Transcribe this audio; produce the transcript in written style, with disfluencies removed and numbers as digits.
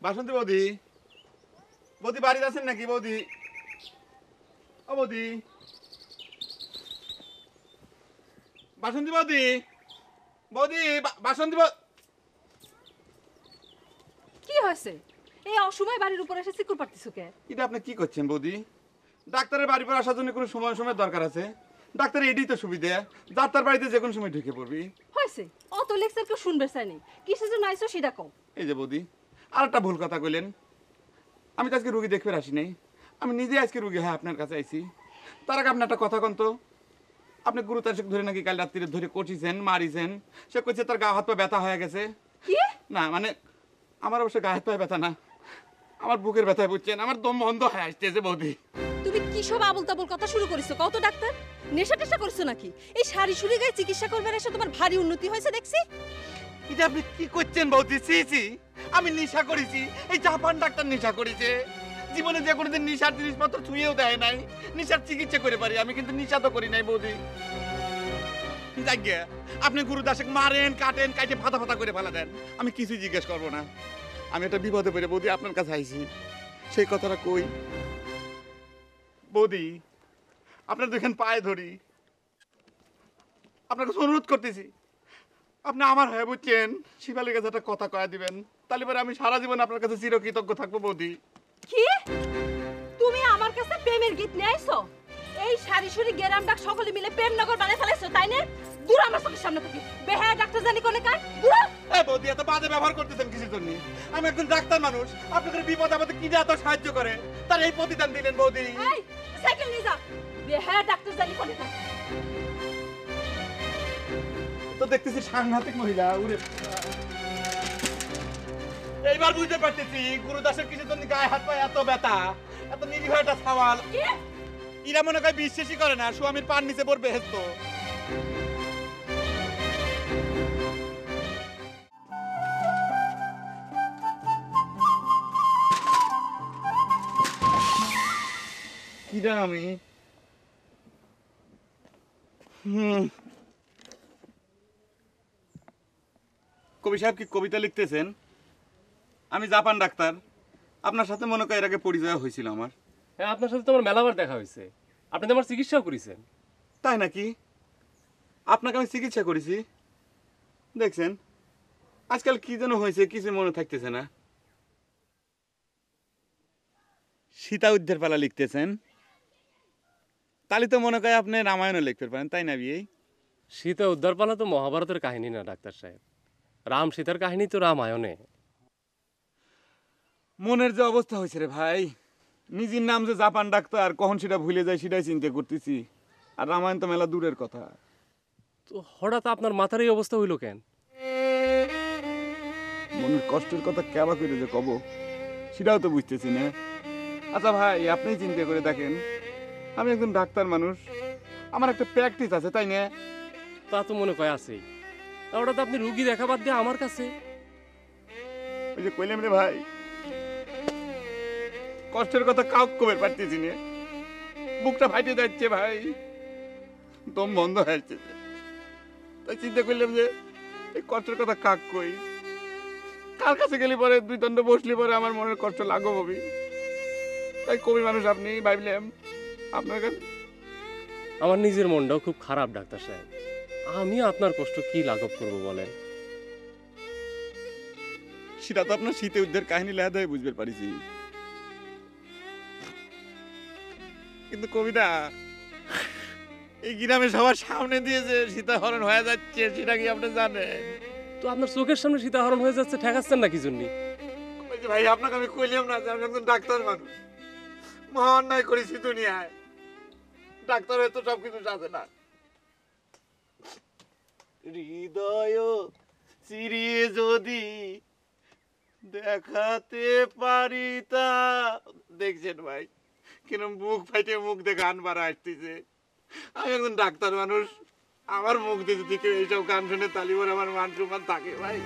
বাসন্তী বৌদি, বৌদি বাড়িতে আছেন নাকি বৌদি? ও বৌদি, বাসন্তী বৌদি, বৌদি বাসন্তী কি হয়েছে? এই অসময় বাড়ির উপর এসে চিকুর পারতিছো কে? এটা আপনি কি করছেন বৌদি? ডাক্তারের বাড়ি পর আসার জন্য কোনো সময় সময় দরকার আছে? ডাক্তার এটাই তো সুবিধা, ডাক্তার বাড়িতে যে কোনো সময় ঢুকে পড়বি। হয়েছে, অত লেকচার কেউ শুনবে চাইনি। কিসের জন্য আইছো সেটা কও। এই যে বৌদি, আর একটা ভুল কথা কইলেন। আমি তো আজকে রুগী দেখতে আসি নাই, আমি নিজে আজকে রুগী হ্যাঁ আপনার কাছে আইছি। তার আগে আপনি একটা কথা কন তো, আপনি গুরুতার ধরে নাকি কাল রাত্রিরে ধরে কটিছেন, মারিছেন। সে কইছে তার গা হাত পা ব্যথা হয়ে গেছে। কি? না মানে আমার অবশ্য গা হাত পায়ে ব্যথা না, আমার বুকের ব্যথায় বুঝছেন, আমার দম বন্ধ হয়ে আসতেছে বৌদি। তুমি কি সব আবল তাবল কথা শুরু করেছো? কত ডাক্তার নেশা টেশা করছো নাকি? এই শাড়ি শুরি গায়ে চিকিৎসা করবার এসে তোমার ভারী উন্নতি হয়েছে দেখছি। এটা আপনি কি করছেন বৌদি? সি সি, আমি নেশা করেছি? এই জাপান ডাক্তার নেশা করেছে? জীবনে যে কোনোদিন নেশার জিনিসপত্র ছুঁয়েও দেয় নাই, নেশার চিকিৎসা করে পারি আমি, কিন্তু নেশা তো করি নাই বৌদি। যাক গে, আপনি গুরুদাসে মারেন, কাটেন, কাটে ফাতা ফাতা করে ফেলা দেন, আমি কিছুই জিজ্ঞেস করবো না। আমি একটা বিপদে পড়ে বৌদি আপনার কাছে আইছি, সেই কথাটা কই। বৌদি, আপনার দুখান পায়ে ধরি, আপনার কাছে অনুরোধ করতেছি, আপনি আমার হয়ে বুঝছেন শিবালির কাছে একটা কথা কয়া দিবেন, তাহলে পরে আমি সারা জীবন আপনার কাছে চিরকৃতজ্ঞ থাকবো বৌদি। কি? তুমি আমার কাছে প্রেমের গীত নিয়ে আইছো? এই শাড়ি শুরি গেরাম ডাক সকলে মিলে প্রেমনগর বানাই ফেলাইছো তাই না? দূর আমার চোখের সামনে থেকে। বেহায়া ডাক্তার জানি কোনে কার? দূর! এই বৌদি, এত বাজে ব্যবহার করতেছেন কিসের জন্য? আমি একজন ডাক্তার মানুষ, আপনাদের বিপদ আপদে কি যে এত সাহায্য করে, তার এই প্রতিদান দিলেন বৌদি। এই সাইকেল নিয়ে যা। বেহায়া ডাক্তার জানি কোনে কার? তো দেখতেছি সাংঘাতিক মহিলা। উরে এইবার বুঝতে পারতেছি গুরুদাসের কিসের জন্য গায়ে হাত পায়ে এত ব্যথা, এত নিরীহ একটা সওয়াল। কি? ইরা মনে হয় বিশ্বাসই করে না স্বামীর পান নিচে পড়বে হেস্ত। কিরা আমি কবি সাহেব কি কবিতা লিখতেছেন? আমি জাপান ডাক্তার, আপনার সাথে মনে করেন এর আগে পরিচয় হয়েছিল আমার। হ্যাঁ, আপনার সাথে তো আমার মেলাবার দেখা হয়েছে। আপনি তো আমার চিকিৎসাও করেছেন। তাই নাকি? আপনাকে আমি চিকিৎসা করেছি দেখছেন? আজকাল কি যেন হয়েছে কিছু মনে থাকতেছে না। সীতা উদ্ধার পালা লিখতেছেন, তাহলে তো মনে করে আপনি রামায়ণও লিখতে পারেন, তাই না বিয়ে? সীতা উদ্ধারপালা তো মহাভারতের কাহিনী না ডাক্তার সাহেব, রাম সীতার কাহিনী তো রামায়ণে। মনের যে অবস্থা হয়েছে রে ভাই, নিজের নাম যে জাপান ডাক্তার, কখন সেটা ভুলে যায় সেটাই চিন্তা করতেছি। আর রামায়ণ তো মেলা দূরের কথা। তো হঠাৎ আপনার মাথার এই অবস্থা হইল কেন? মনের কষ্টের কথা কেবা করে যে কব সেটাও তো বুঝতেছি না। আচ্ছা ভাই, আপনি চিন্তা করে দেখেন, আমি একজন ডাক্তার মানুষ, আমার একটা প্র্যাকটিস আছে, তাই না? তা তো মনে কয় আছেই। তা হঠাৎ আপনি রুগী দেখা বাদ দিয়ে আমার কাছে? ওই যে কইলাম রে ভাই, কষ্টের কথা কাউ কবে পারতেছি না, বুকটা ফাটে যাচ্ছে ভাই, দম বন্ধ হয়ে যাচ্ছে। তাই চিন্তা করলাম যে এই কষ্টের কথা কাক কই, কার কাছে গেলে পরে দুই দণ্ড বসলে পরে আমার মনের কষ্ট লাঘব হবে। তাই কবি মানুষ আপনি, ভাবলাম আপনার কাছে। আমার নিজের মনটাও খুব খারাপ ডাক্তার সাহেব, আমি আপনার কষ্ট কি লাঘব করব বলেন? সেটা তো আপনার শীতে উদ্ধার কাহিনী লেখা দেয় বুঝতে পারিছি, কিন্তু কবিতা এই গ্রামে সবার সামনে দিয়ে যে সীতাহরণ হয়ে যাচ্ছে সেটা কি আপনি জানেন? তো আপনার চোখের সামনে সীতাহরণ হয়ে যাচ্ছে, ঠেকাচ্ছেন না কি জন্যে? ওই যে ভাই, আপনাকে আমি কইলাম না যে আমি একজন ডাক্তার মানুষ, মহা অন্যায় করেছি দুনিয়ায়, ডাক্তার হয়তো সবকিছু সাজে না। হৃদয় চিরিয়ে যদি দেখাতে পারি তা, দেখছেন ভাই কিরম মুখ ফাইটে মুখ দেখে গান বাড়া আসতেছে। আমি একজন ডাক্তার মানুষ, আমার মুখ দিয়ে যদি কেউ এইসব গান শুনে তালি আমার মান সম্মান থাকে ভাই?